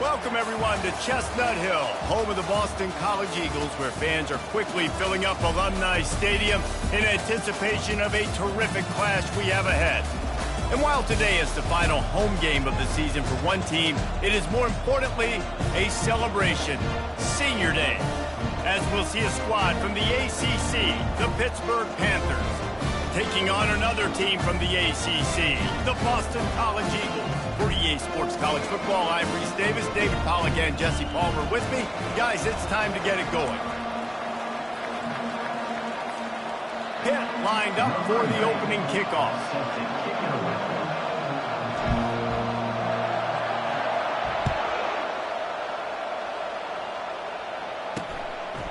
Welcome, everyone, to Chestnut Hill, home of the Boston College Eagles, where fans are quickly filling up Alumni Stadium in anticipation of a terrific clash we have ahead. And while today is the final home game of the season for one team, it is more importantly a celebration, Senior Day, as we'll see a squad from the ACC, the Pittsburgh Panthers, taking on another team from the ACC, the Boston College Eagles. For EA Sports College Football, I'm Reese Davis, David Pollack, and Jesse Palmer with me. Guys, it's time to get it going. Pitt lined up for the opening kickoff.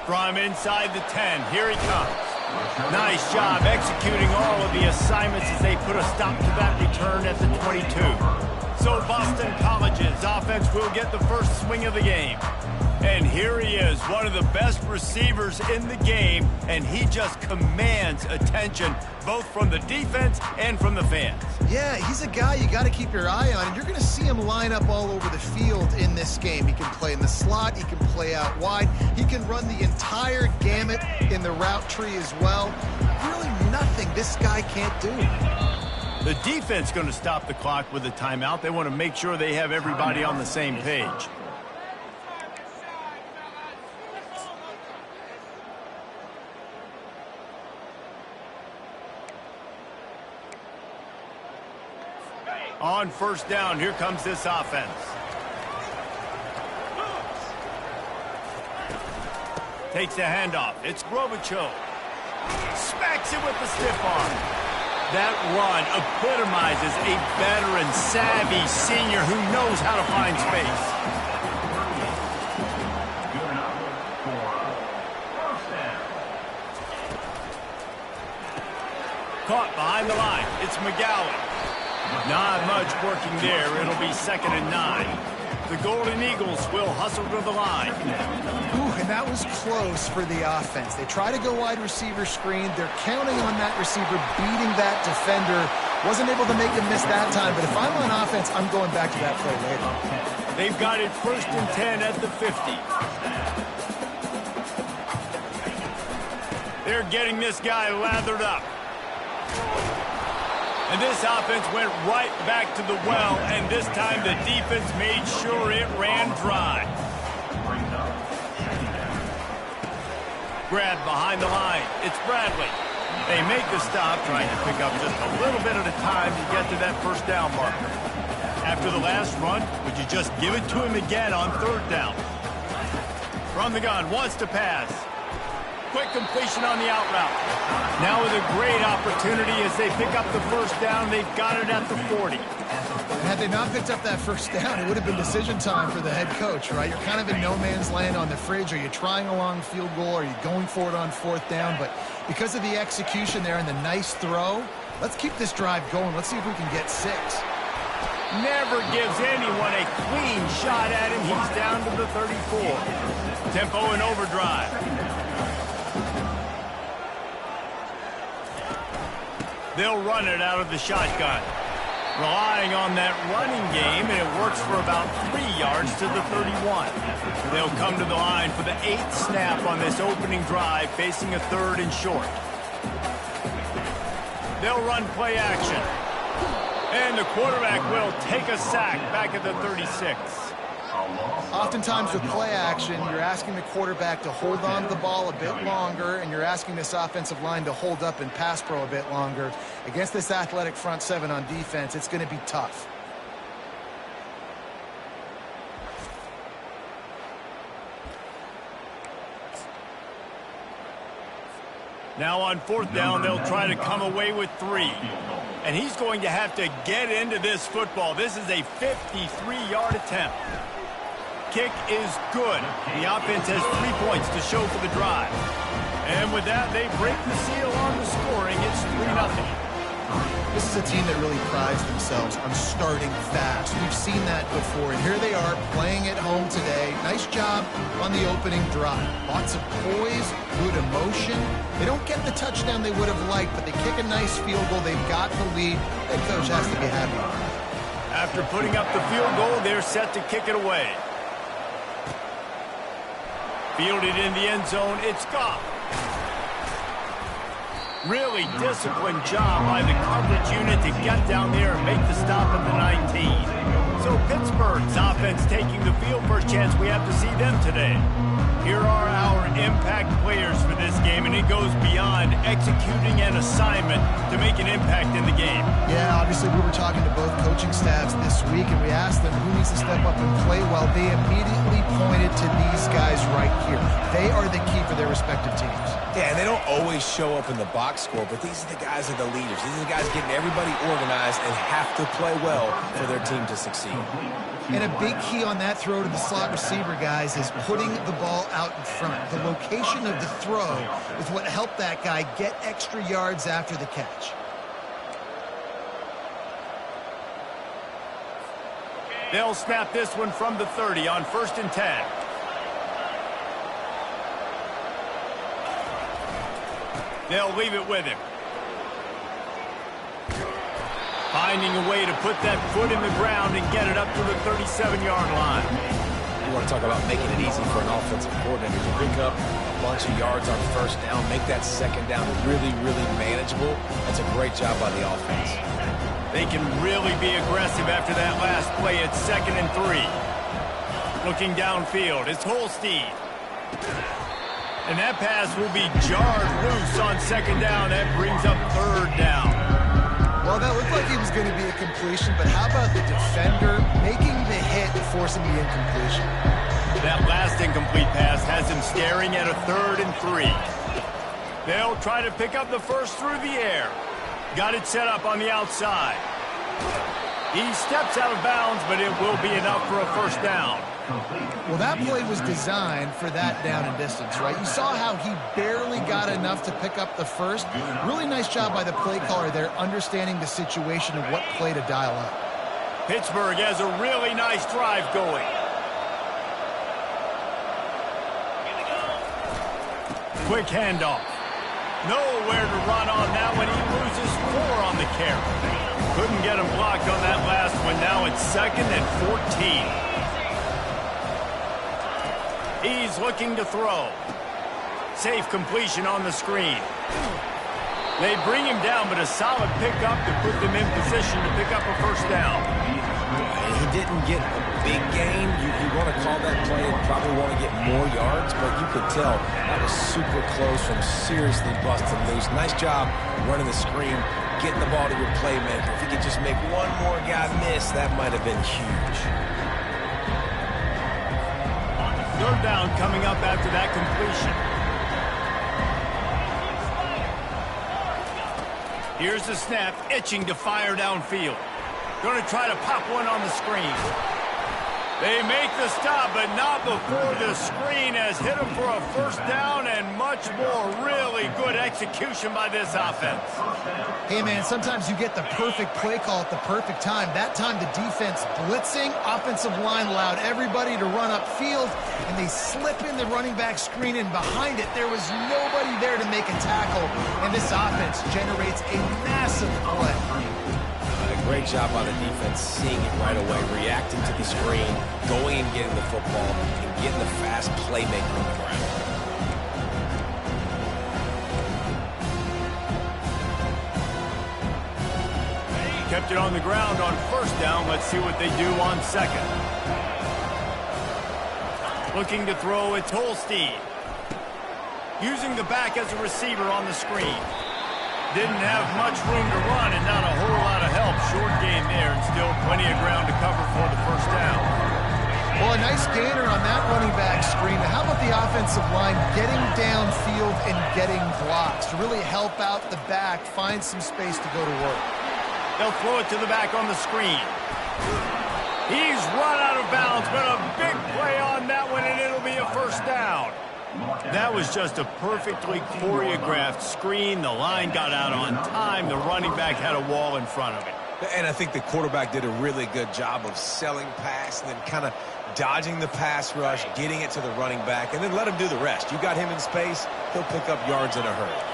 From inside the 10, here he comes. Nice job executing all of the assignments as they put a stop to that return at the 22. So Boston College's offense will get the first swing of the game. And here he is, one of the best receivers in the game, and he just commands attention both from the defense and from the fans. Yeah, he's a guy you got to keep your eye on, and you're going to see him line up all over the field in this game. He can play in the slot, he can play out wide, he can run the entire gamut in the route tree as well. Really nothing this guy can't do. The defense going to stop the clock with a timeout. They want to make sure they have everybody on the same page. On first down, here comes this offense. Takes the handoff. It's Grobichaux. Smacks it with the stiff arm. That run epitomizes a veteran, savvy senior who knows how to find space. Caught behind the line. It's McGowan. Not much working there. It'll be 2nd and 9. The Golden Eagles will hustle to the line. Ooh, and that was close for the offense. They try to go wide receiver screen. They're counting on that receiver beating that defender. Wasn't able to make him miss that time, but if I'm on offense, I'm going back to that play later. They've got it 1st and 10 at the 50. They're getting this guy lathered up. And this offense went right back to the well, and this time the defense made sure it ran dry. Grab behind the line. It's Bradley. They make the stop, trying to pick up just a little bit at a time to get to that first down marker. After the last run, would you just give it to him again on 3rd down? From the gun, wants to pass. Quick completion on the out route. Now with a great opportunity as they pick up the first down. They've got it at the 40. Had they not picked up that first down, it would have been decision time for the head coach, right? You're kind of in no man's land on the fridge. Are you trying a long field goal? Are you going for it on 4th down? But because of the execution there and the nice throw, let's keep this drive going. Let's see if we can get 6. Never gives anyone a clean shot at him. He's down to the 34. Tempo in overdrive. They'll run it out of the shotgun. Relying on that running game, and it works for about 3 yards to the 31. They'll come to the line for the 8th snap on this opening drive, facing a 3rd and short. They'll run play action. And the quarterback will take a sack back at the 36. Oftentimes with play action, you're asking the quarterback to hold on to the ball a bit longer, and you're asking this offensive line to hold up and pass pro a bit longer. Against this athletic front 7 on defense, it's going to be tough. Now on 4th down, they'll try to come away with 3. And he's going to have to get into this football. This is a 53-yard attempt. Kick is good. The offense has 3 points to show for the drive. And with that, they break the seal on the scoring. It's 3-0. This is a team that really prides themselves on starting fast. We've seen that before, and here they are playing at home today. Nice job on the opening drive. Lots of poise, good emotion. They don't get the touchdown they would have liked, but they kick a nice field goal. They've got the lead. Head coach has to be happy. After putting up the field goal, they're set to kick it away. Fielded in the end zone, it's gone. Really disciplined job by the coverage unit to get down there and make the stop at the 19. So Pittsburgh's offense taking the field. First chance we have to see them today. Here are our impact players for this game, and it goes beyond executing an assignment to make an impact in the game. Yeah, obviously we were talking to both coaching staffs this week, and we asked them who needs to step up and play well. They immediately pointed to these guys right here. They are the key for their respective teams. Yeah, and they don't always show up in the box score, but these are the guys that are the leaders. These are the guys getting everybody organized and have to play well for their team to succeed. And a big key on that throw to the slot receiver, guys, is putting the ball out in front. The location of the throw is what helped that guy get extra yards after the catch. They'll snap this one from the 30 on 1st and 10. They'll leave it with him. Finding a way to put that foot in the ground and get it up to the 37-yard line. You want to talk about making it easy for an offensive coordinator to pick up a bunch of yards on 1st down, make that 2nd down really, really manageable. That's a great job by the offense. They can really be aggressive after that last play at 2nd and 3. Looking downfield, it's Holstein. And that pass will be jarred loose on 2nd down. That brings up 3rd down. Well, that looked like it was going to be a completion, but how about the defender making the hit and forcing the incompletion? That last incomplete pass has him staring at a 3rd and 3. They'll try to pick up the first through the air. Got it set up on the outside. He steps out of bounds, but it will be enough for a 1st down. Well, that play was designed for that down and distance, right? You saw how he barely got enough to pick up the first. Really nice job by the play caller there, understanding the situation and what play to dial up. Pittsburgh has a really nice drive going. Quick handoff. Nowhere to run on that one. He loses 4 on the carry. Couldn't get him blocked on that last one. Now it's 2nd and 14. He's looking to throw. Safe completion on the screen. They bring him down, but a solid pickup to put them in position to pick up a 1st down. He didn't get a big gain. You want to call that play and probably want to get more yards, but you could tell that was super close from seriously busting loose. Nice job running the screen, getting the ball to your playmaker. If he could just make one more guy miss, that might have been huge. 3rd down coming up after that completion. Here's the snap, itching to fire downfield. Going to try to pop one on the screen. They make the stop, but not before the screen has hit them for a 1st down and much more. Really good execution by this offense. Hey, man, sometimes you get the perfect play call at the perfect time. That time the defense blitzing, offensive line allowed everybody to run upfield, and they slip in the running back screen, and behind it there was nobody there to make a tackle, and this offense generates a massive play. Great job by the defense, seeing it right away, reacting to the screen, going and getting the football, and getting the fast playmaker on the ground. Kept it on the ground on 1st down. Let's see what they do on 2nd. Looking to throw, it's Holstein. Using the back as a receiver on the screen. Didn't have much room to run and not a whole lot of help. Short game there and still plenty of ground to cover for the 1st down. Well, a nice gainer on that running back screen. How about the offensive line getting downfield and getting blocks to really help out the back, find some space to go to work? They'll throw it to the back on the screen. He's run out of bounds, but a big play on that one, and it'll be a 1st down. That was just a perfectly choreographed screen. The line got out on time. The running back had a wall in front of it. And I think the quarterback did a really good job of selling pass and then kind of dodging the pass rush, getting it to the running back, and then let him do the rest. You got him in space, he'll pick up yards in a hurry.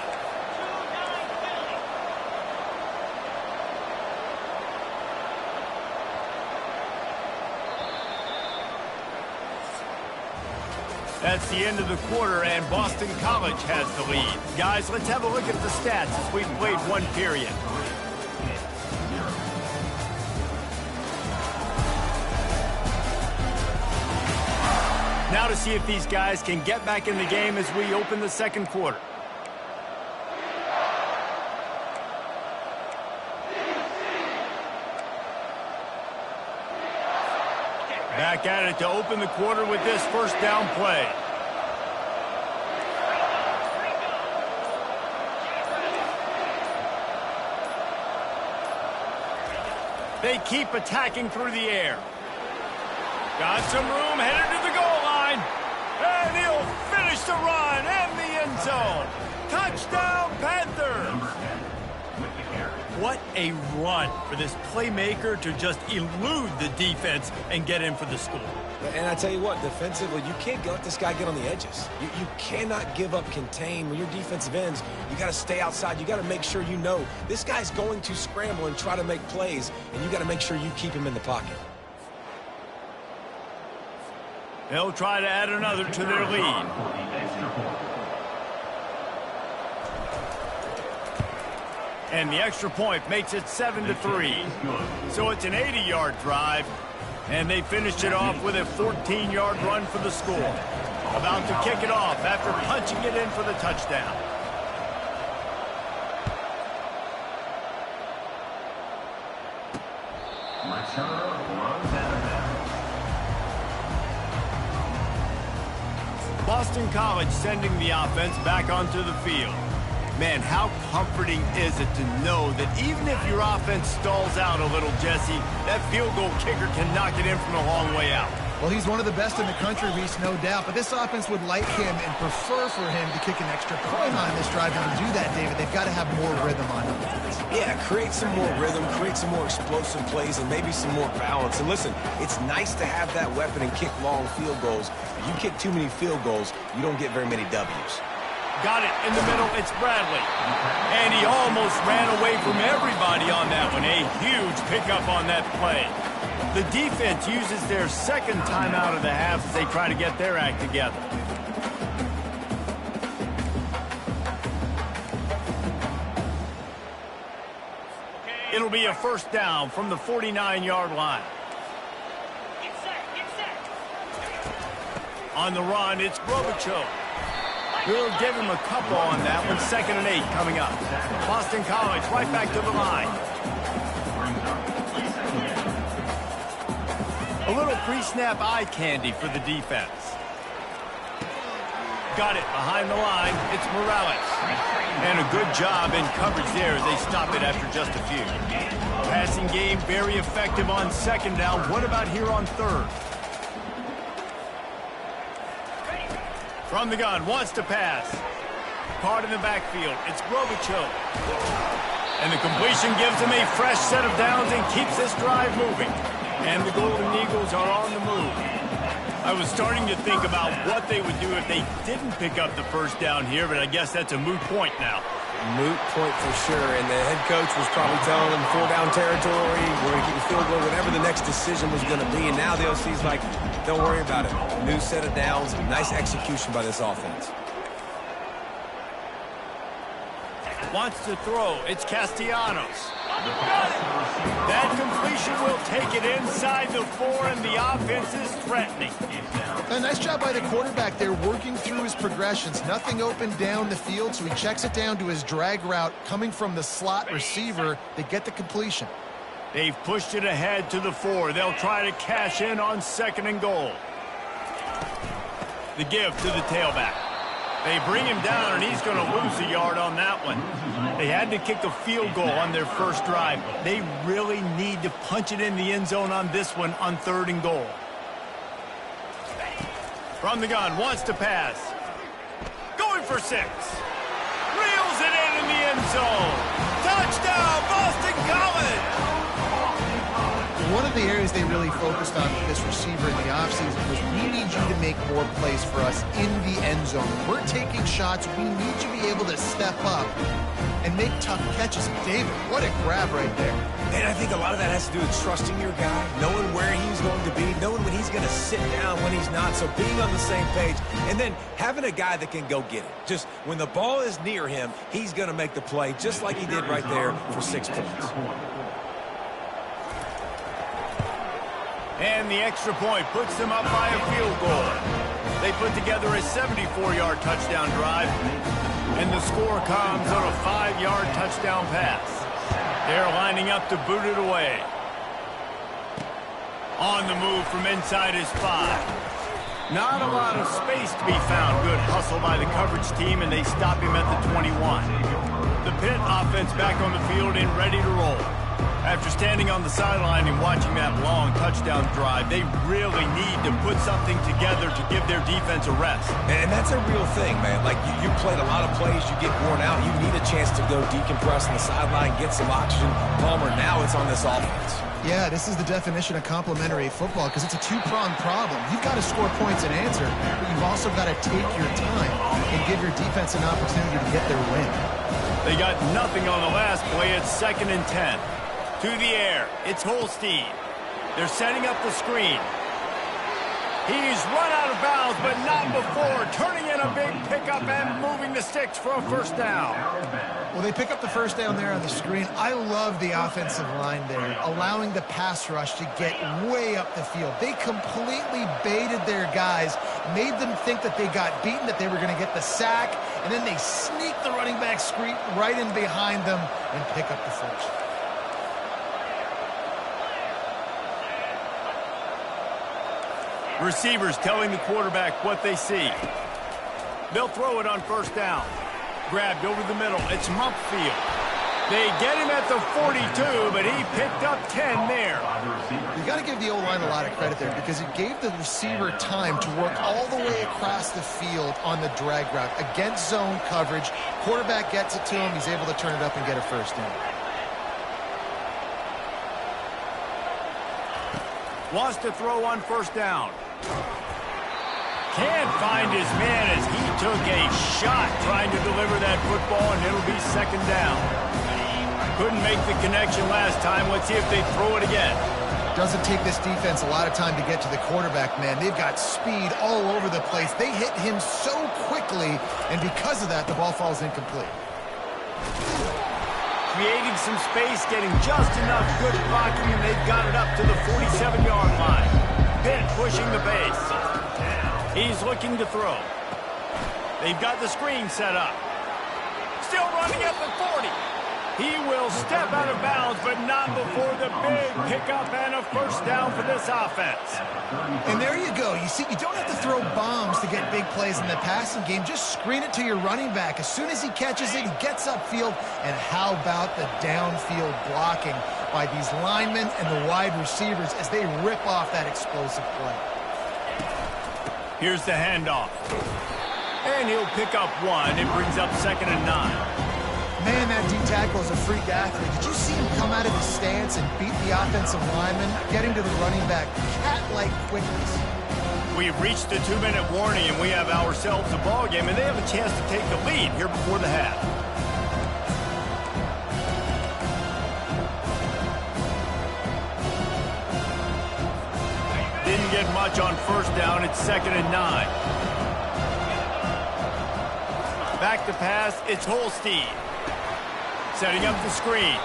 That's the end of the quarter, and Boston College has the lead. Guys, let's have a look at the stats as we've played one period. Now to see if these guys can get back in the game as we open the second quarter. Back at it to open the quarter with this first down play. They keep attacking through the air. Got some room, headed to the goal line. And he'll finish the run and the end zone. Touchdown, Panthers! What a run for this playmaker to just elude the defense and get in for the score. And I tell you what, defensively, you can't let this guy get on the edges. You cannot give up contain. When your defensive ends, you got to stay outside. You got to make sure you know this guy's going to scramble and try to make plays, and you got to make sure you keep him in the pocket. They'll try to add another to their lead. And the extra point makes it 7-3. So it's an 80-yard drive, and they finished it off with a 14-yard run for the score. About to kick it off after punching it in for the touchdown. Boston College sending the offense back onto the field. Man, how comforting is it to know that even if your offense stalls out a little, Jesse, that field goal kicker can knock it in from a long way out. Well, he's one of the best in the country, Reese, no doubt. But this offense would like him and prefer for him to kick an extra point on this drive. And to do that, David, they've got to have more rhythm on offense. Yeah, create some more rhythm, create some more explosive plays, and maybe some more balance. And listen, it's nice to have that weapon and kick long field goals. If you kick too many field goals, you don't get very many W's. Got it in the middle, it's Bradley. And he almost ran away from everybody on that one. A huge pickup on that play. The defense uses their second timeout of the half as they try to get their act together. It'll be a first down from the 49-yard line. On the run, it's Grobichuk. We'll give him a couple on that one. 2nd and 8 coming up. Boston College right back to the line. A little pre-snap eye candy for the defense. Got it behind the line. It's Morales. And a good job in coverage there as they stop it after just a few. Passing game very effective on 2nd down. What about here on 3rd? From the gun, wants to pass. Caught in the backfield. It's Grobichuk. And the completion gives him a fresh set of downs and keeps this drive moving. And the Golden Eagles are on the move. I was starting to think about what they would do if they didn't pick up the first down here, but I guess that's a moot point now. Moot point for sure, and the head coach was probably telling them 4-down territory, we're going to keep the field goal, whatever the next decision was going to be, and now the OC's like, don't worry about it. New set of downs, nice execution by this offense. Wants to throw, it's Castellanos. That completion will take it inside the 4, and the offense is threatening. A nice job by the quarterback there, working through his progressions. Nothing open down the field, so he checks it down to his drag route coming from the slot receiver. They get the completion. They've pushed it ahead to the 4. They'll try to cash in on 2nd and goal. The give to the tailback. They bring him down, and he's going to lose a yard on that one. They had to kick a field goal on their first drive. They really need to punch it in the end zone on this one on 3rd and goal. From the gun, wants to pass. Going for 6. Reels it in the end zone. Touchdown, Boston College! One of the areas they really focused on with this receiver in the offseason was, we need you to make more plays for us in the end zone. We're taking shots. We need you to be able to step up and make tough catches. David, what a grab right there. And I think a lot of that has to do with trusting your guy, knowing where he's going to be, knowing when he's going to sit down, when he's not, so being on the same page, and then having a guy that can go get it. Just when the ball is near him, he's going to make the play, just like he did right there for 6 points. And the extra point puts them up by a field goal. They put together a 74-yard touchdown drive, and the score comes on a 5-yard touchdown pass. They're lining up to boot it away. On the move from inside his 5. Not a lot of space to be found. Good hustle by the coverage team, and they stop him at the 21. The Pitt offense back on the field and ready to roll. After standing on the sideline and watching that long touchdown drive, they really need to put something together to give their defense a rest. And that's a real thing, man. Like, you played a lot of plays, you get worn out, you need a chance to go decompress on the sideline, get some oxygen. Palmer, now it's on this offense. Yeah, this is the definition of complementary football, because it's a two-pronged problem. You've got to score points and answer, but you've also got to take your time and give your defense an opportunity to get their win. They got nothing on the last play. It's 2nd and 10. To the air, it's Holstein. They're setting up the screen. He's run out of bounds, but not before turning in a big pickup and moving the sticks for a first down. Well, they pick up the first down there on the screen. I love the offensive line there, allowing the pass rush to get way up the field. They completely baited their guys, made them think that they got beaten, that they were going to get the sack, and then they sneak the running back screen right in behind them and pick up the first. Receivers telling the quarterback what they see. They'll throw it on first down. Grabbed over the middle. It's Mumpfield. They get him at the 42, but he picked up 10 there. You got to give the O-line a lot of credit there, because it gave the receiver time to work all the way across the field on the drag route against zone coverage. Quarterback gets it to him. He's able to turn it up and get a first down. Wants to throw on first down. Can't find his man as he took a shot trying to deliver that football, and it'll be 2nd down. Couldn't make the connection last time. Let's see if they throw it again. Doesn't take this defense a lot of time to get to the quarterback, man. They've got speed all over the place. They hit him so quickly, and because of that, the ball falls incomplete. Creating some space, getting just enough good blocking, and they've got it up to the 47-yard line. Pitt pushing the base. He's looking to throw. They've got the screen set up. Still running at the 40. He will step out of bounds, but not before the big pickup and a first down for this offense. And there you go. You see, you don't have to throw bombs to get big plays in the passing game. Just screen it to your running back. As soon as he catches it, he gets upfield. And how about the downfield blocking by these linemen and the wide receivers as they rip off that explosive play. Here's the handoff. And he'll pick up 1. It brings up 2nd and 9. Man, that D-tackle is a freak athlete. Did you see him come out of his stance and beat the offensive lineman, getting to the running back? Cat-like quickness. We've reached the 2-minute warning, and we have ourselves a ball game, and they have a chance to take the lead here before the half. Didn't get much on first down. It's 2nd and 9. Back to pass. It's Holstein. Setting up the screen.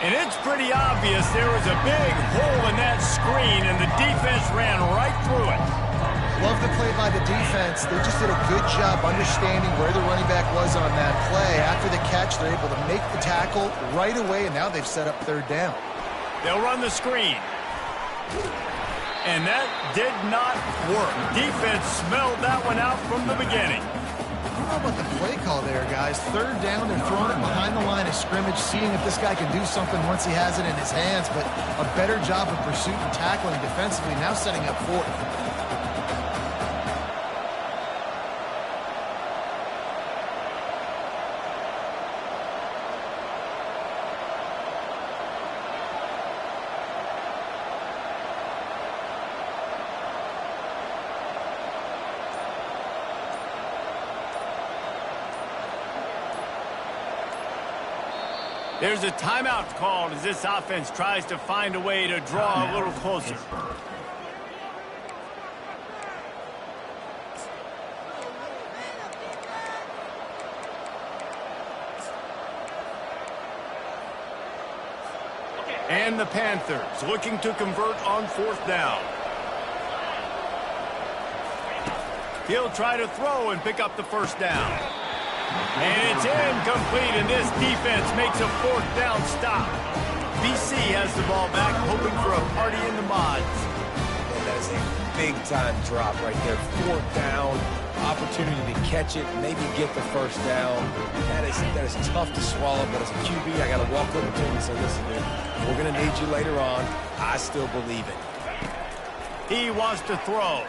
And it's pretty obvious there was a big hole in that screen, and the defense ran right through it. Love the play by the defense. They just did a good job understanding where the running back was on that play. After the catch, they're able to make the tackle right away, and now they've set up 3rd down. They'll run the screen. And that did not work. Defense smelled that one out from the beginning. How about the play call there, guys? 3rd down, they're throwing it behind the line of scrimmage, seeing if this guy can do something once he has it in his hands, but a better job of pursuit and tackling defensively, now setting up 4th. There's a timeout called as this offense tries to find a way to draw a little closer. And the Panthers looking to convert on 4th down. He'll try to throw and pick up the 1st down. And it's incomplete, and this defense makes a 4th down stop. BC has the ball back, hoping for a party in the mods. And that is a big-time drop right there. 4th down, opportunity to catch it, maybe get the 1st down. That is tough to swallow, but as a QB, I got to walk over to him and say, listen, dude, we're going to need you later on. I still believe it. He wants to throw.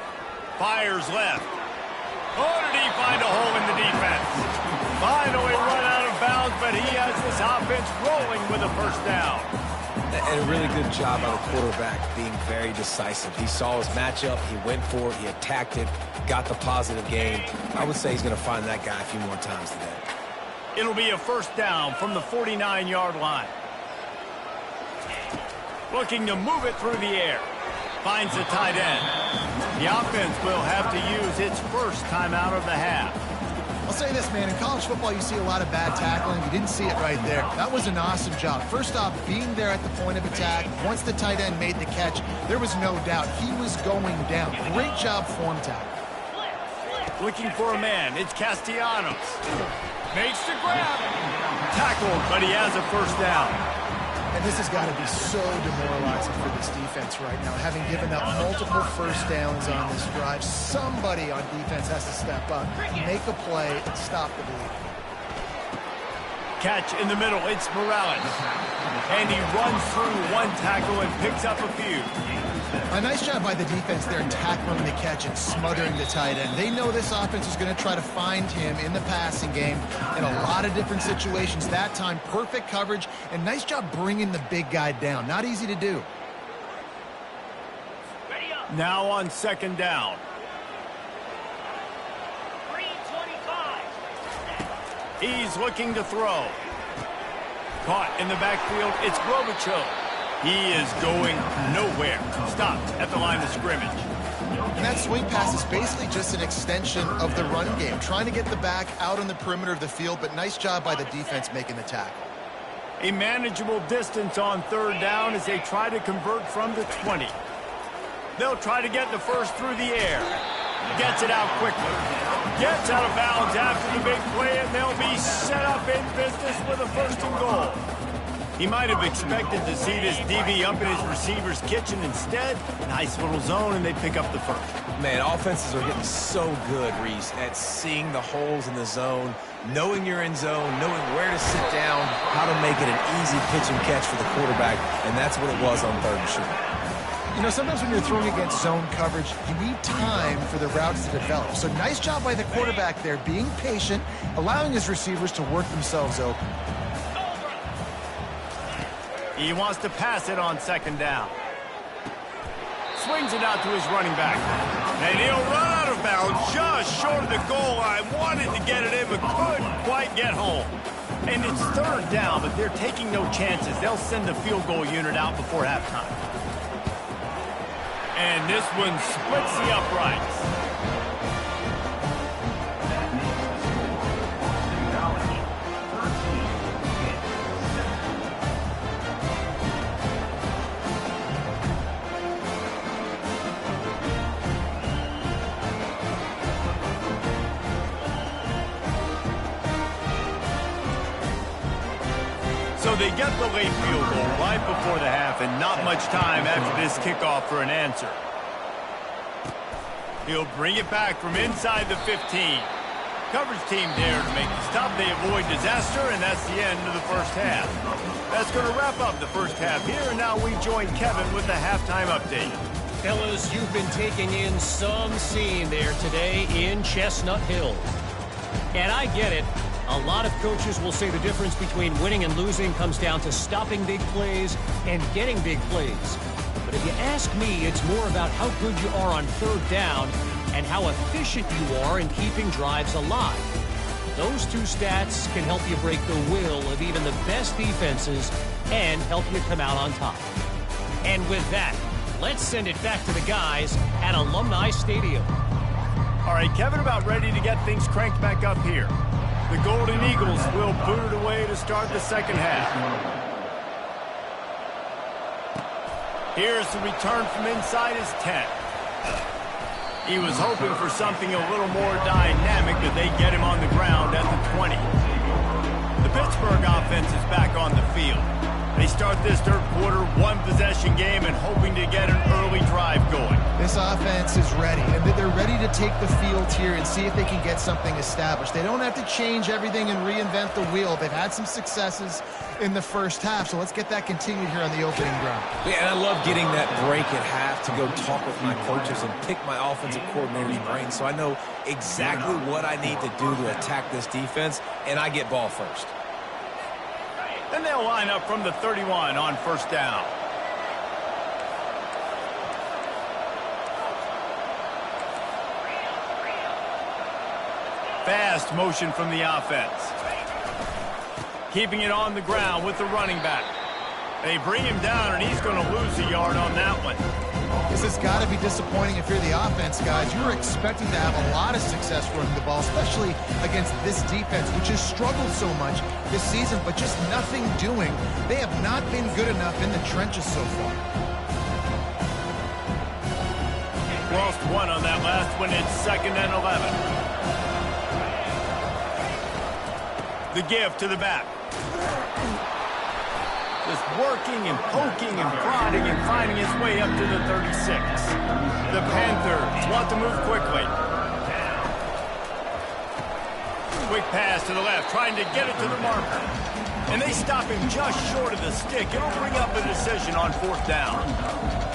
Fires left. Oh, did he find a hole in the defense? Finally run out of bounds, but he has this offense rolling with a 1st down. And a really good job by the quarterback being very decisive. He saw his matchup, he went for it, he attacked it, got the positive gain. I would say he's going to find that guy a few more times today. It'll be a 1st down from the 49-yard line. Looking to move it through the air. Finds the tight end. The offense will have to use its 1st timeout of the half. I'll say this, man. In college football, you see a lot of bad tackling. You didn't see it right there. That was an awesome job. First off, being there at the point of attack. Once the tight end made the catch, there was no doubt he was going down. Great job form tackle. Looking for a man. It's Castellanos. Makes the grab. Tackled, but he has a 1st down. And this has got to be so demoralizing for this defense right now. Having given up multiple 1st downs on this drive, somebody on defense has to step up, make a play, and stop the bleed. Catch in the middle. It's Morales. And he runs through 1 tackle and picks up a few. A nice job by the defense there tackling the catch and smothering the tight end. They know this offense is going to try to find him in the passing game in a lot of different situations. That time, perfect coverage, and nice job bringing the big guy down. Not easy to do. Now on 2nd down. He's looking to throw. Caught in the backfield. It's Grobichuk. He is going nowhere. Stopped at the line of scrimmage. And that swing pass is basically just an extension of the run game, trying to get the back out on the perimeter of the field, but nice job by the defense making the tackle. A manageable distance on 3rd down as they try to convert from the 20. They'll try to get the 1st through the air. Gets it out quickly. Gets out of bounds after the big play, and they'll be set up in business with a 1st and goal. He might have expected to see this DB up in his receiver's kitchen. Instead, nice little zone, and they pick up the 1st. Man, offenses are getting so good, Reese, at seeing the holes in the zone, knowing you're in zone, knowing where to sit down, how to make it an easy pitch and catch for the quarterback, and that's what it was on 3rd and short. You know, sometimes when you're throwing against zone coverage, you need time for the routes to develop. So nice job by the quarterback there, being patient, allowing his receivers to work themselves open. He wants to pass it on 2nd down. Swings it out to his running back. And he'll run out of bounds just short of the goal line. Wanted to get it in, but couldn't quite get home. And it's 3rd down, but they're taking no chances. They'll send the field goal unit out before halftime. And this one splits the uprights. So they get the late field goal right before the half, and not much time after this kickoff for an answer. He'll bring it back from inside the 15. Coverage team there to make the stop. They avoid disaster, and that's the end of the 1st half. That's going to wrap up the 1st half here, and now we join Kevin with the halftime update. Fellas, you've been taking in some scene there today in Chestnut Hill. And I get it. A lot of coaches will say the difference between winning and losing comes down to stopping big plays and getting big plays. But if you ask me, it's more about how good you are on 3rd down and how efficient you are in keeping drives alive. Those two stats can help you break the will of even the best defenses and help you come out on top. And with that, let's send it back to the guys at Alumni Stadium. All right, Kevin, about ready to get things cranked back up here. The Golden Eagles will boot it away to start the second half. Here's the return from inside his 10. He was hoping for something a little more dynamic, but they get him on the ground at the 20. The Pittsburgh offense is back on the field. They start this third quarter, one-possession game, and hoping to get an early drive going. This offense is ready, and they're ready to take the field here and see if they can get something established. They don't have to change everything and reinvent the wheel. They've had some successes in the first half, so let's get that continued here on the opening drive. Yeah, and I love getting that break at half to go talk with my coaches and pick my offensive coordinator's brain so I know exactly what I need to do to attack this defense, and I get ball first. Then they'll line up from the 31 on first down. Fast motion from the offense. Keeping it on the ground with the running back. They bring him down, and he's going to lose a yard on that one. This has got to be disappointing if you're the offense, guys. You were expecting to have a lot of success running the ball, especially against this defense, which has struggled so much this season, but just nothing doing. They have not been good enough in the trenches so far. Lost one on that last one. It's 2nd and 11. The give to the back. Just working and poking and prodding and finding his way up to the 36. The Panthers want to move quickly. Quick pass to the left, trying to get it to the marker. And they stop him just short of the stick. It'll bring up a decision on 4th down.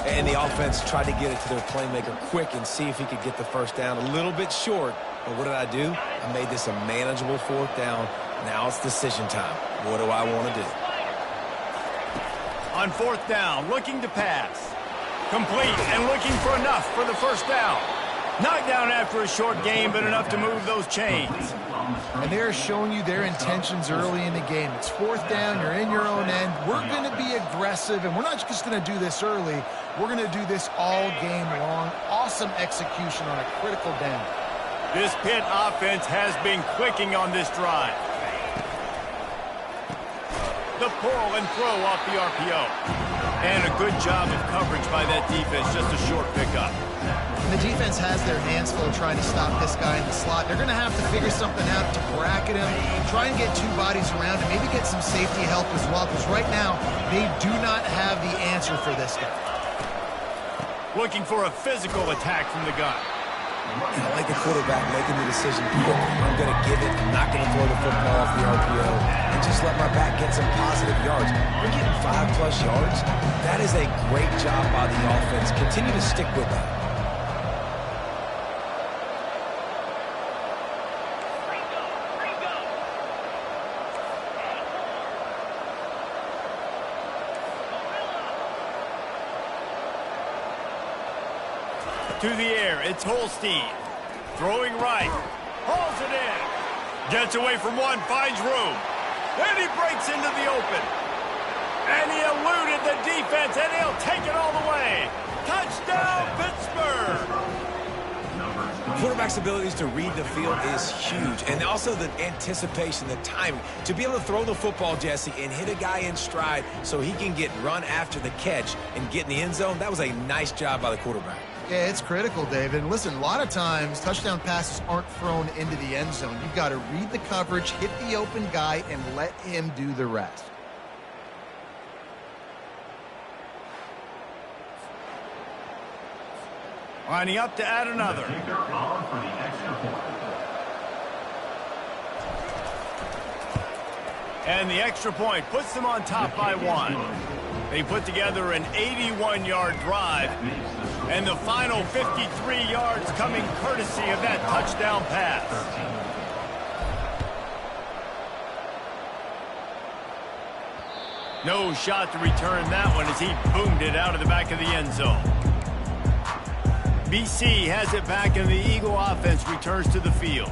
And the offense tried to get it to their playmaker quick and see if he could get the first down. A little bit short, but what did I do? I made this a manageable 4th down. Now it's decision time. What do I want to do? On 4th down, looking to pass. Complete and looking for enough for the first down. Knocked down after a short game, but enough to move those chains. And they're showing you their intentions early in the game. It's 4th down, you're in your own end. We're going to be aggressive, and we're not just going to do this early. We're going to do this all game long. Awesome execution on a critical down. This Pitt offense has been clicking on this drive. The pull and throw off the RPO. And a good job of coverage by that defense, just a short pickup. And the defense has their hands full trying to stop this guy in the slot. They're going to have to figure something out to bracket him, try and get 2 bodies around him, maybe get some safety help as well, because right now they do not have the answer for this guy. Looking for a physical attack from the gun. And I like the quarterback making the decision quick. I'm going to give it. I'm not going to throw the football off the RPO and just let my back get some positive yards. We're getting 5+ yards. That is a great job by the offense. Continue to stick with that. To the air, it's Holstein. Throwing right. Hauls it in. Gets away from one, finds room. Then he breaks into the open. And he eluded the defense, and he'll take it all the way. Touchdown, Pittsburgh! The quarterback's abilities to read the field is huge. And also the anticipation, the timing. To be able to throw the football, Jesse, and hit a guy in stride so he can get run after the catch and get in the end zone, that was a nice job by the quarterback. Yeah, it's critical, David. And listen, a lot of times touchdown passes aren't thrown into the end zone. You've got to read the coverage, hit the open guy, and let him do the rest. Lining up to add another. And the extra point puts them on top by 1. They put together an 81-yard drive, and the final 53 yards coming courtesy of that touchdown pass. No shot to return that one as he boomed it out of the back of the end zone. BC has it back, and the Eagle offense returns to the field.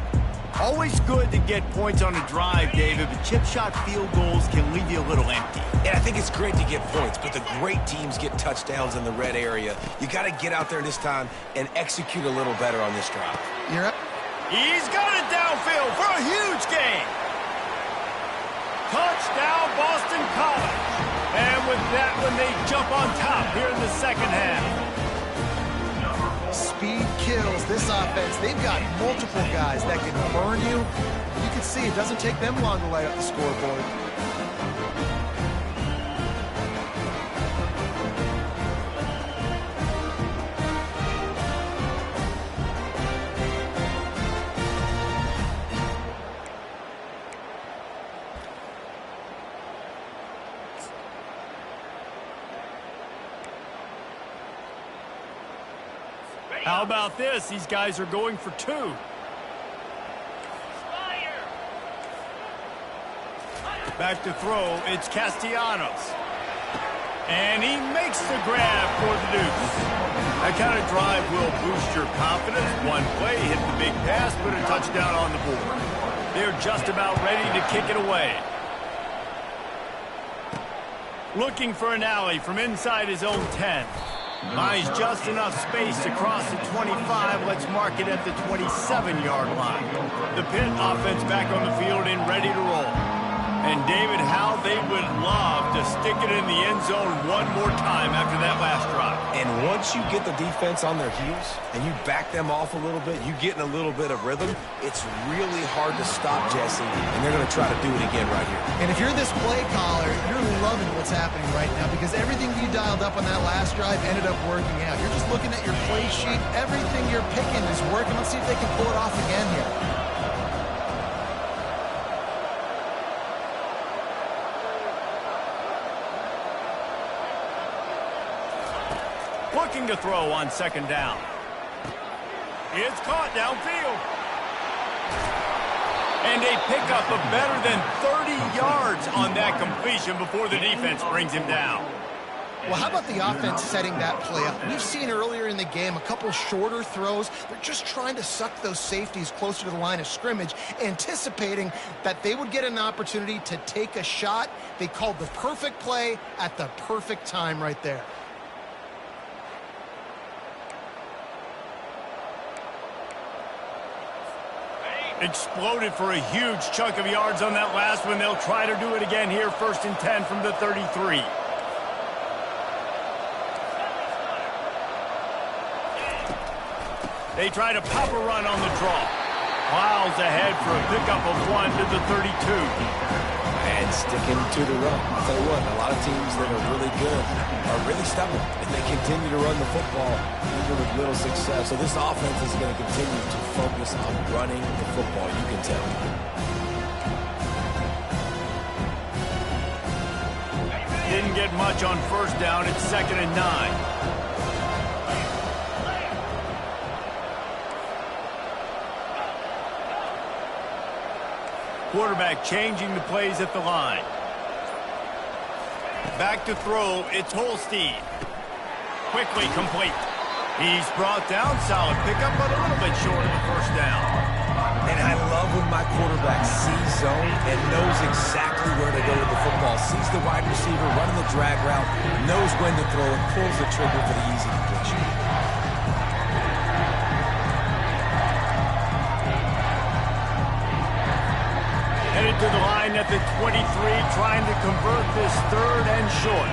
Always good to get points on a drive, David, but chip shot field goals can leave you a little empty. And I think it's great to get points, but the great teams get touchdowns in the red area. You got to get out there this time and execute a little better on this drive. You're up. He's got it downfield for a huge gain. Touchdown, Boston College. And with that one, they jump on top here in the second half. Speed kills this offense. They've got multiple guys that can burn you. You can see it doesn't take them long to light up the scoreboard. How about this? These guys are going for two. Back to throw, it's Castellanos. And he makes the grab for the deuce. That kind of drive will boost your confidence. One play, hit the big pass, put a touchdown on the board. They're just about ready to kick it away. Looking for an alley from inside his own 10. Buys just enough space to cross the 25. Let's mark it at the 27-yard line. The Pitt offense back on the field and ready to roll. And David, how they would love to stick it in the end zone one more time after that last drive. And once you get the defense on their heels and you back them off a little bit, you get in a little bit of rhythm, it's really hard to stop, Jesse, and they're going to try to do it again right here. And if you're this play caller, you're loving what's happening right now because everything you dialed up on that last drive ended up working out. You're just looking at your play sheet. Everything you're picking is working. Let's see if they can pull it off again here. Looking to throw on second down. It's caught downfield. And a pickup of better than 30 yards on that completion before the defense brings him down. Well, how about the offense setting that play up? We've seen earlier in the game a couple shorter throws. They're just trying to suck those safeties closer to the line of scrimmage, anticipating that they would get an opportunity to take a shot. They called the perfect play at the perfect time right there. Exploded for a huge chunk of yards on that last one. They'll try to do it again here, 1st and 10 from the 33. They try to pop a run on the draw. Miles ahead for a pickup of 1 to the 32. And sticking to the run. I'll tell you what, a lot of teams that are really good are really stubborn, and they continue to run the football even with little success. So this offense is going to continue to focus on running the football, you can tell. Didn't get much on first down. It's 2nd and 9. Quarterback changing the plays at the line. Back to throw, it's Holstein. Quickly complete. He's brought down, solid pickup, but a little bit short of the first down. And I love when my quarterback sees zone and knows exactly where to go with the football. Sees the wide receiver running the drag route, knows when to throw it, pulls the trigger for the easy completion. Headed to the line at the 23, trying to convert this 3rd and short.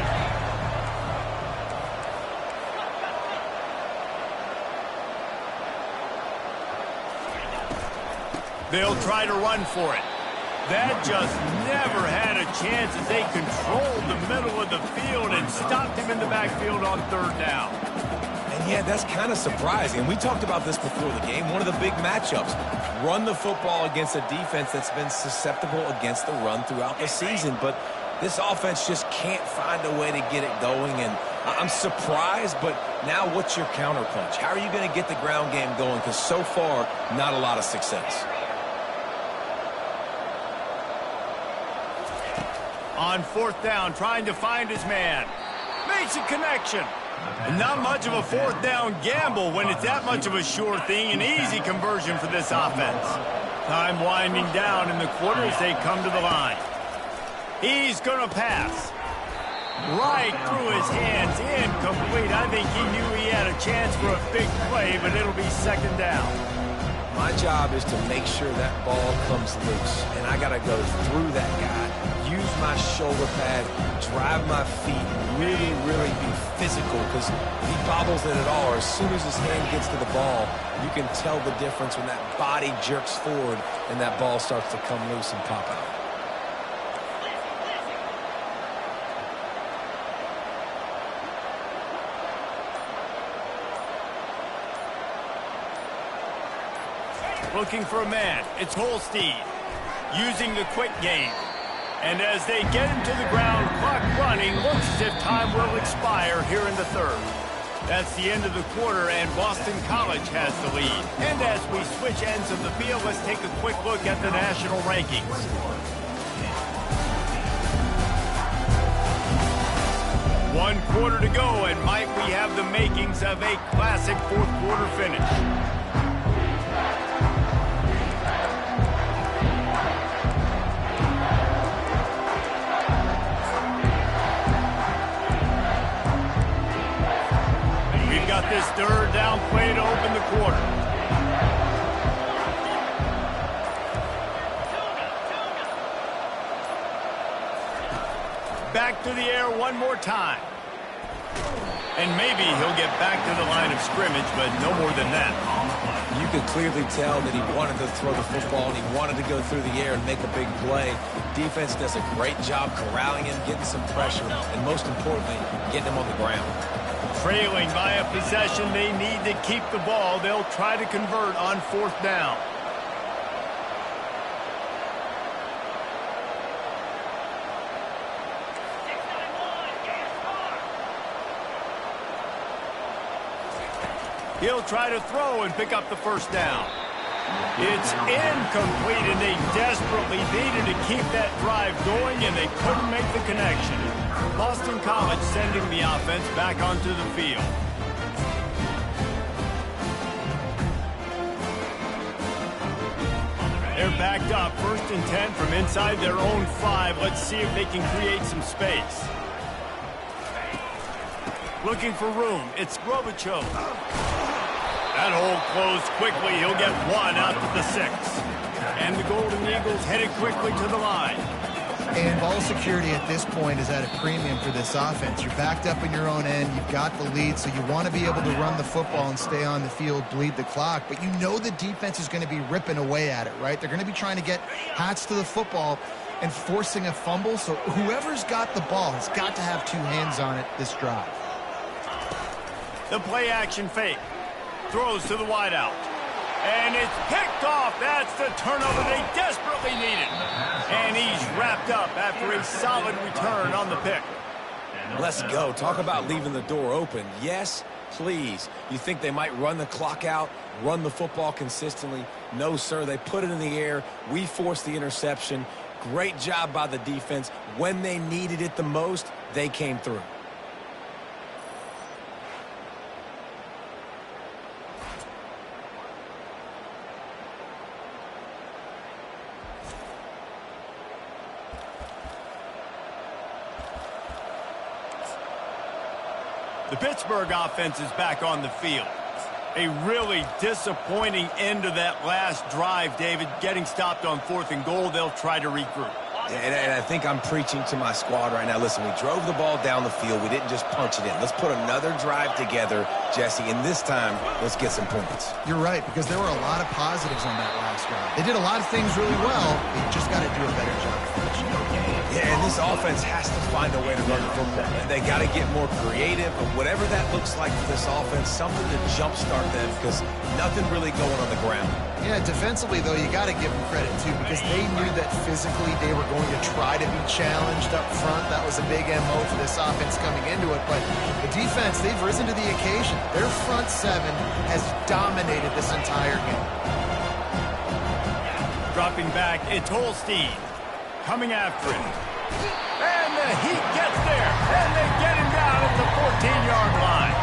They'll try to run for it. That just never had a chance as they controlled the middle of the field and stopped him in the backfield on 3rd down. And yeah, that's kind of surprising. We talked about this before the game. One of the big matchups. Run the football against a defense that's been susceptible against the run throughout the season. But this offense just can't find a way to get it going. And I'm surprised, but now what's your counterpunch? How are you going to get the ground game going? Because so far, not a lot of success. On 4th down, trying to find his man. Makes a connection. And not much of a fourth down gamble when it's that much of a sure thing, an easy conversion for this offense. Time winding down in the quarter as they come to the line. He's going to pass. Right through his hands, incomplete. I think he knew he had a chance for a big play, but it'll be second down. My job is to make sure that ball comes loose, and I got to go through that guy, use my shoulder pad, drive my feet, and really be physical, because if he bobbles it at all, or as soon as his hand gets to the ball, you can tell the difference when that body jerks forward and that ball starts to come loose and pop out. Looking for a man. It's Holstein using the quick game. And as they get him to the ground, clock running, looks as if time will expire here in the third. That's the end of the quarter, and Boston College has the lead. And as we switch ends of the field, let's take a quick look at the national rankings. One quarter to go, and might we have the makings of a classic fourth quarter finish. Got this third down play to open the quarter. Back to the air one more time. And maybe he'll get back to the line of scrimmage, but no more than that. You could clearly tell that he wanted to throw the football and he wanted to go through the air and make a big play. Defense does a great job corralling him, getting some pressure, and most importantly, getting him on the ground. Trailing by a possession, they need to keep the ball. They'll try to convert on fourth down. He'll try to throw and pick up the first down. It's incomplete, and they desperately needed to keep that drive going, and they couldn't make the connection. Boston College sending the offense back onto the field. They're backed up, 1st and 10 from inside their own 5. Let's see if they can create some space. Looking for room, it's Grobichov. That hole closed quickly. He'll get one out to the 6. And the Golden Eagles headed quickly to the line. And ball security at this point is at a premium for this offense. You're backed up in your own end. You've got the lead, so you want to be able to run the football and stay on the field, bleed the clock. But you know the defense is going to be ripping away at it, right? They're going to be trying to get hats to the football and forcing a fumble. So whoever's got the ball has got to have 2 hands on it this drive. The play action fake. Throws to the wideout. And it's picked off. That's the turnover they desperately needed. And he's wrapped up after a solid return on the pick. Let's go. Talk about leaving the door open. Yes, please. You think they might run the clock out, run the football consistently? No, sir. They put it in the air. We forced the interception. Great job by the defense. When they needed it the most, they came through. The Pittsburgh offense is back on the field. A really disappointing end to that last drive, David. Getting stopped on 4th and goal, they'll try to regroup. And I think I'm preaching to my squad right now. Listen, we drove the ball down the field. We didn't just punch it in. Let's put another drive together, Jesse, and this time, let's get some points. You're right, because there were a lot of positives on that last drive. They did a lot of things really well. They just got to do a better job finishing. Yeah, and this offense has to find a way to run the football. And they got to get more creative, but whatever that looks like for this offense, something to jumpstart them, because nothing really going on the ground. Yeah, defensively, though, you got to give them credit, too, because they knew that physically they were going to try to be challenged up front. That was a big MO for this offense coming into it. But the defense, they've risen to the occasion. Their front 7 has dominated this entire game. Dropping back, it's Holstein coming after it. And the Heat gets there, and they get him down at the 14-yard line.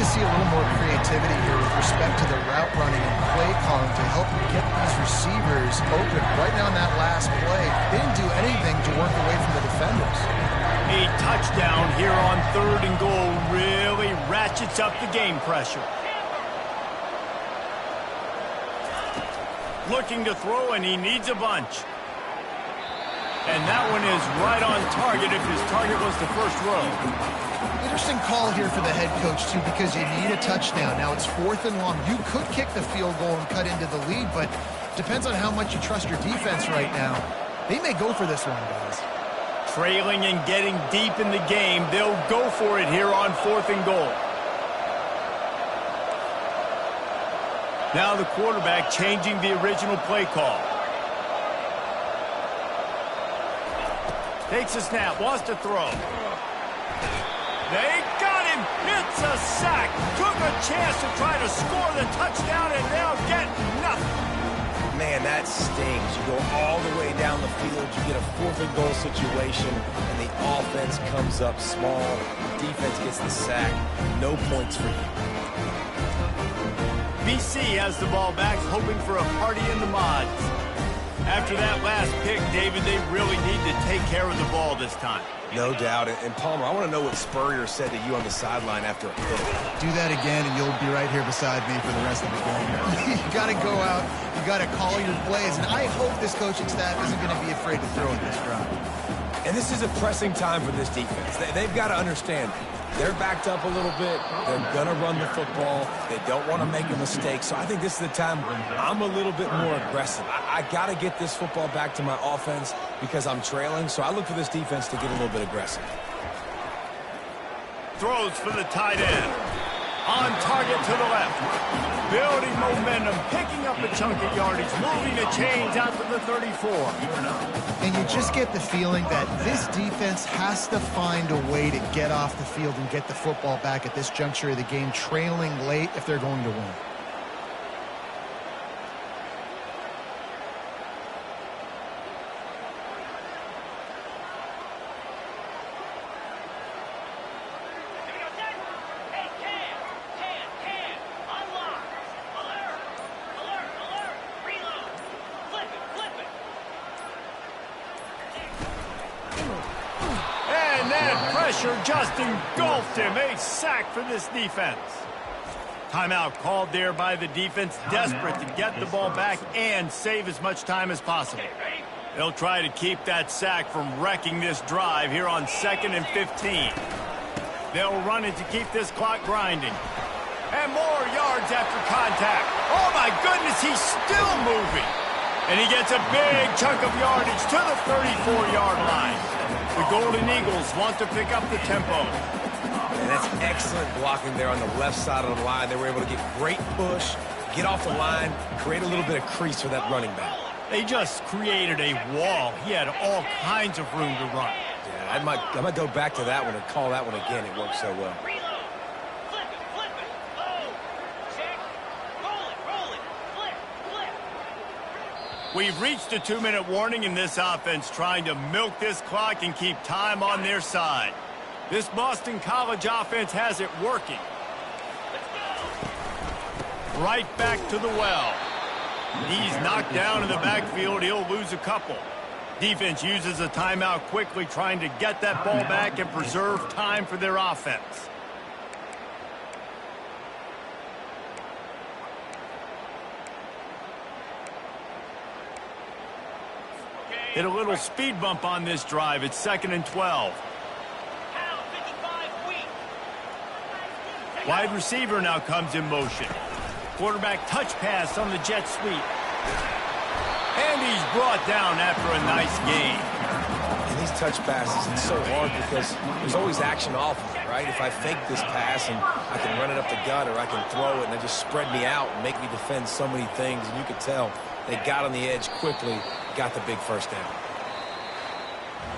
to see a little more creativity here with respect to the route running and play calling to help get these receivers open. Right now in that last play, they didn't do anything to work away from the defenders. A touchdown here on 3rd and goal really ratchets up the game pressure. Looking to throw, and he needs a bunch. And that one is right on target if his target was the first row. Interesting call here for the head coach, too, because you need a touchdown. Now it's 4th and long. You could kick the field goal and cut into the lead, but depends on how much you trust your defense right now. They may go for this one, guys. Trailing and getting deep in the game, they'll go for it here on 4th and goal. Now the quarterback changing the original play call. Takes a snap, wants to throw. They got him. It's a sack. Took a chance to try to score the touchdown, and they'll get nothing. Man, that stings. You go all the way down the field, you get a 4th and goal situation, and the offense comes up small. The defense gets the sack. No points for you. BC has the ball back, hoping for a party in the mods. After that last pick, David, they really need to take care of the ball this time. No doubt. And Palmer, I want to know what Spurrier said to you on the sideline after a pick. Do that again, and you'll be right here beside me for the rest of the game. You got to go out. You got to call your plays. And I hope this coaching staff isn't going to be afraid to throw in this drive. And this is a pressing time for this defense. They've got to understand. They're backed up a little bit. They're going to run the football. They don't want to make a mistake. So I think this is the time I'm a little bit more aggressive. I got to get this football back to my offense because I'm trailing. So I look for this defense to get a little bit aggressive. Throws for the tight end. On target to the left. Building momentum, picking up a chunk of yardage, moving the chains out to the 34. And you just get the feeling that this defense has to find a way to get off the field and get the football back at this juncture of the game, trailing late if they're going to win. Just engulfed him. A sack for this defense. Timeout called there by the defense, desperate to get the ball back and save as much time as possible. They'll try to keep that sack from wrecking this drive here on 2nd and 15. They'll run it to keep this clock grinding. And more yards after contact. Oh my goodness, he's still moving. And he gets a big chunk of yardage to the 34-yard line. The Golden Eagles want to pick up the tempo. And that's excellent blocking there on the left side of the line. They were able to get great push, get off the line, create a little bit of crease for that running back. They just created a wall. He had all kinds of room to run. Yeah, I might go back to that one and call that one again. It worked so well. We've reached a 2-minute warning in this offense, trying to milk this clock and keep time on their side. This Boston College offense has it working. Right back to the well. He's knocked down in the backfield. He'll lose a couple. Defense uses a timeout quickly, trying to get that ball back and preserve time for their offense. Hit a little speed bump on this drive. It's 2nd and 12. Wide receiver now comes in motion. Quarterback touch pass on the jet sweep. And he's brought down after a nice gain. And these touch passes, it's so hard because there's always action off of it, right? If I fake this pass and I can run it up the gut or I can throw it and they just spread me out and make me defend so many things, and you could tell they got on the edge quickly, got the big first down.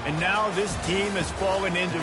And now this team has fallen into